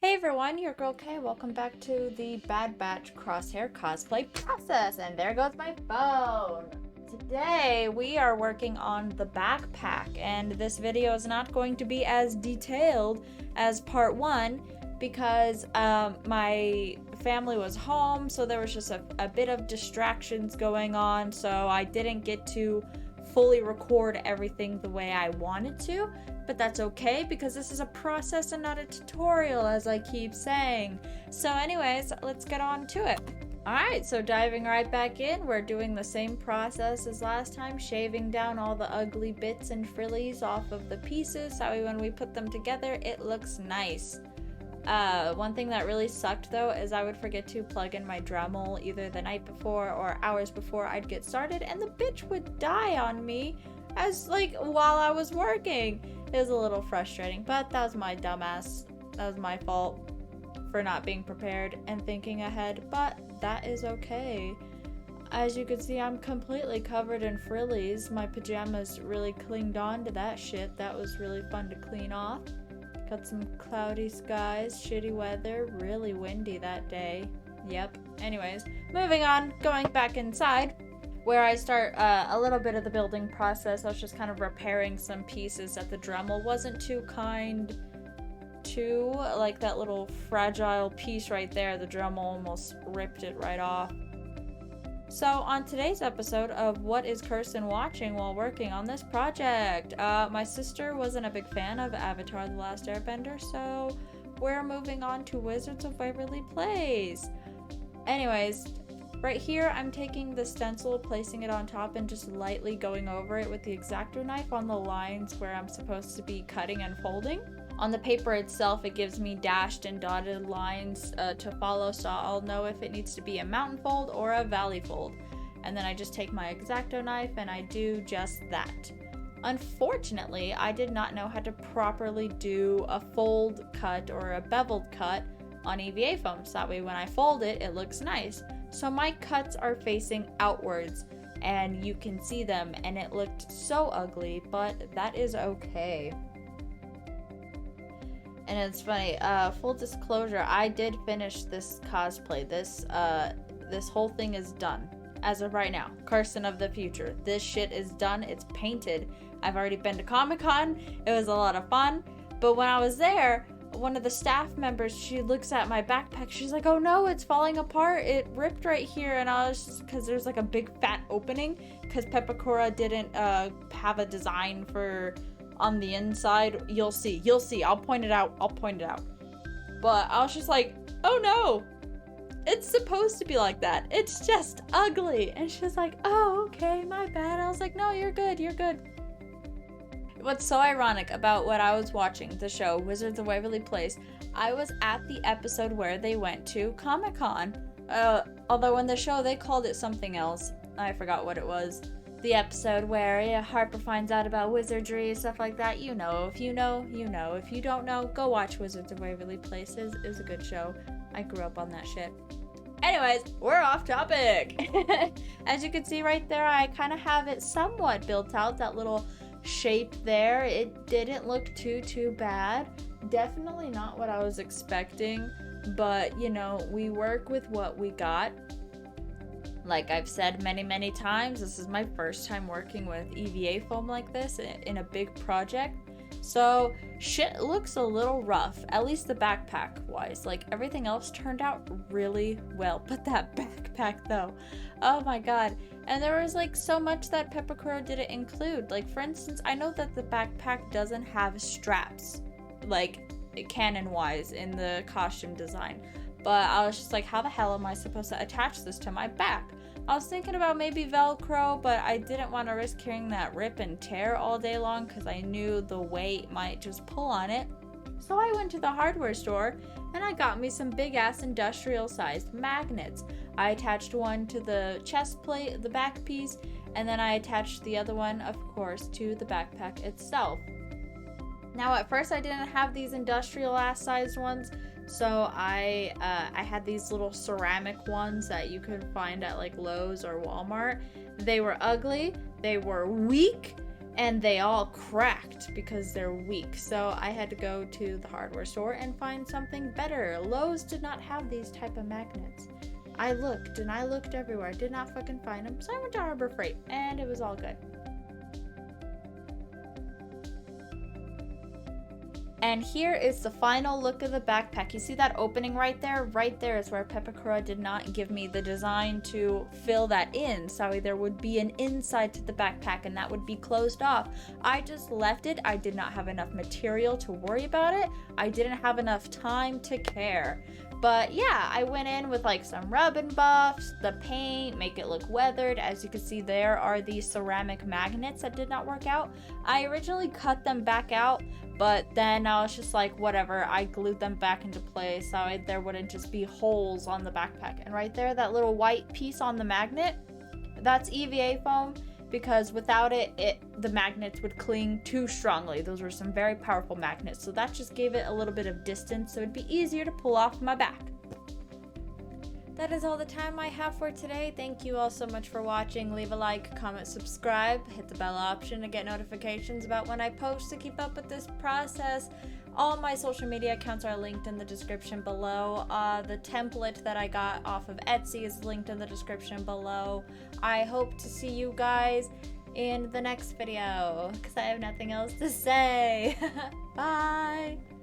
Hey everyone, your girl Kay. Welcome back to the Bad Batch Crosshair cosplay process. And there goes my phone. Today we are working on the backpack, and this video is not going to be as detailed as part one because my family was home, so there was just a bit of distractions going on, so I didn't get to fully record everything the way I wanted to. But that's okay because this is a process and not a tutorial, as I keep saying. So anyways, let's get on to it. Alright, so diving right back in, we're doing the same process as last time, shaving down all the ugly bits and frillies off of the pieces, so when we put them together, it looks nice. One thing that really sucked though is I would forget to plug in my Dremel either the night before or hours before I'd get started, and the bitch would die on me while I was working. It was a little frustrating, but that was my dumbass. That was my fault for not being prepared and thinking ahead, but that is okay. As you can see, I'm completely covered in frillies. My pajamas really clinged on to that shit. That was really fun to clean off. Got some cloudy skies, shitty weather, really windy that day. Yep. Anyways, moving on, going back inside, where I start a little bit of the building process. I was just kind of repairing some pieces that the Dremel wasn't too kind to, like that little fragile piece right there. The Dremel almost ripped it right off. So on today's episode of What is Kirsten Watching While Working on This Project, my sister wasn't a big fan of Avatar: The Last Airbender, so we're moving on to Wizards of Waverly Place. Anyways, right here, I'm taking the stencil, placing it on top, and just lightly going over it with the X-Acto knife on the lines where I'm supposed to be cutting and folding. On the paper itself, it gives me dashed and dotted lines to follow, so I'll know if it needs to be a mountain fold or a valley fold. And then I just take my X-Acto knife and I do just that. Unfortunately, I did not know how to properly do a fold cut or a beveled cut on EVA foam, so that way when I fold it, it looks nice. So my cuts are facing outwards and you can see them, and it looked so ugly, but that is okay. And it's funny, full disclosure, I did finish this cosplay. This whole thing is done as of right now. Kirsten of the future. This shit is done. It's painted. I've already been to Comic-Con. It was a lot of fun. But when I was there, one of the staff members, she looks at my backpack. She's like, oh no, it's falling apart. It ripped right here. And I was just, because there's like a big fat opening, because Pepakura didn't have a design for on the inside. You'll see. I'll point it out. But I was just like, oh no, it's supposed to be like that. It's just ugly. And she's like, oh, okay, my bad. I was like, no, you're good. What's so ironic about what I was watching, the show Wizards of Waverly Place, I was at the episode where they went to Comic-Con. Although in the show they called it something else. I forgot what it was. The episode where Harper finds out about wizardry, stuff like that. You know. If you know, you know. If you don't know, go watch Wizards of Waverly Place. It was a good show. I grew up on that shit. Anyways, we're off topic. As you can see right there, I kind of have it somewhat built out, that little shape there. It didn't look too bad. Definitely not what I was expecting, but you know, we work with what we got. Like I've said many times, this is my first time working with EVA foam like this in a big project. So shit looks a little rough, at least the backpack wise. Like everything else turned out really well, but that backpack though, oh my god. And there was like so much that Pepakura didn't include. Like for instance, I know that the backpack doesn't have straps, like canon wise in the costume design. But I was just like, how the hell am I supposed to attach this to my back? I was thinking about maybe Velcro, but I didn't want to risk carrying that rip and tear all day long because I knew the weight might just pull on it. So I went to the hardware store and I got me some big ass industrial sized magnets. I attached one to the chest plate, the back piece, and then I attached the other one, of course, to the backpack itself. Now at first I didn't have these industrial ass sized ones, so I had these little ceramic ones that you could find at like Lowe's or Walmart. They were ugly, they were weak, and they all cracked because they're weak. So I had to go to the hardware store and find something better. Lowe's did not have these type of magnets. I looked and I looked everywhere. I did not fucking find them. So I went to Harbor Freight and it was all good. And here is the final look of the backpack. You see that opening right there? Right there is where Pepakura did not give me the design to fill that in. So there would be an inside to the backpack and that would be closed off. I just left it. I did not have enough material to worry about it. I didn't have enough time to care. But yeah, I went in with like some rub and buffs, the paint, make it look weathered. As you can see, there are these ceramic magnets that did not work out. I originally cut them back out, but then I was just like, whatever, I glued them back into place so there wouldn't just be holes on the backpack. And right there, that little white piece on the magnet, that's EVA foam, because without it, the magnets would cling too strongly. Those were some very powerful magnets, so that just gave it a little bit of distance so it'd be easier to pull off my back. That is all the time I have for today. Thank you all so much for watching. Leave a like, comment, subscribe, hit the bell option to get notifications about when I post to keep up with this process. All my social media accounts are linked in the description below. The template that I got off of Etsy is linked in the description below. I hope to see you guys in the next video because I have nothing else to say. Bye!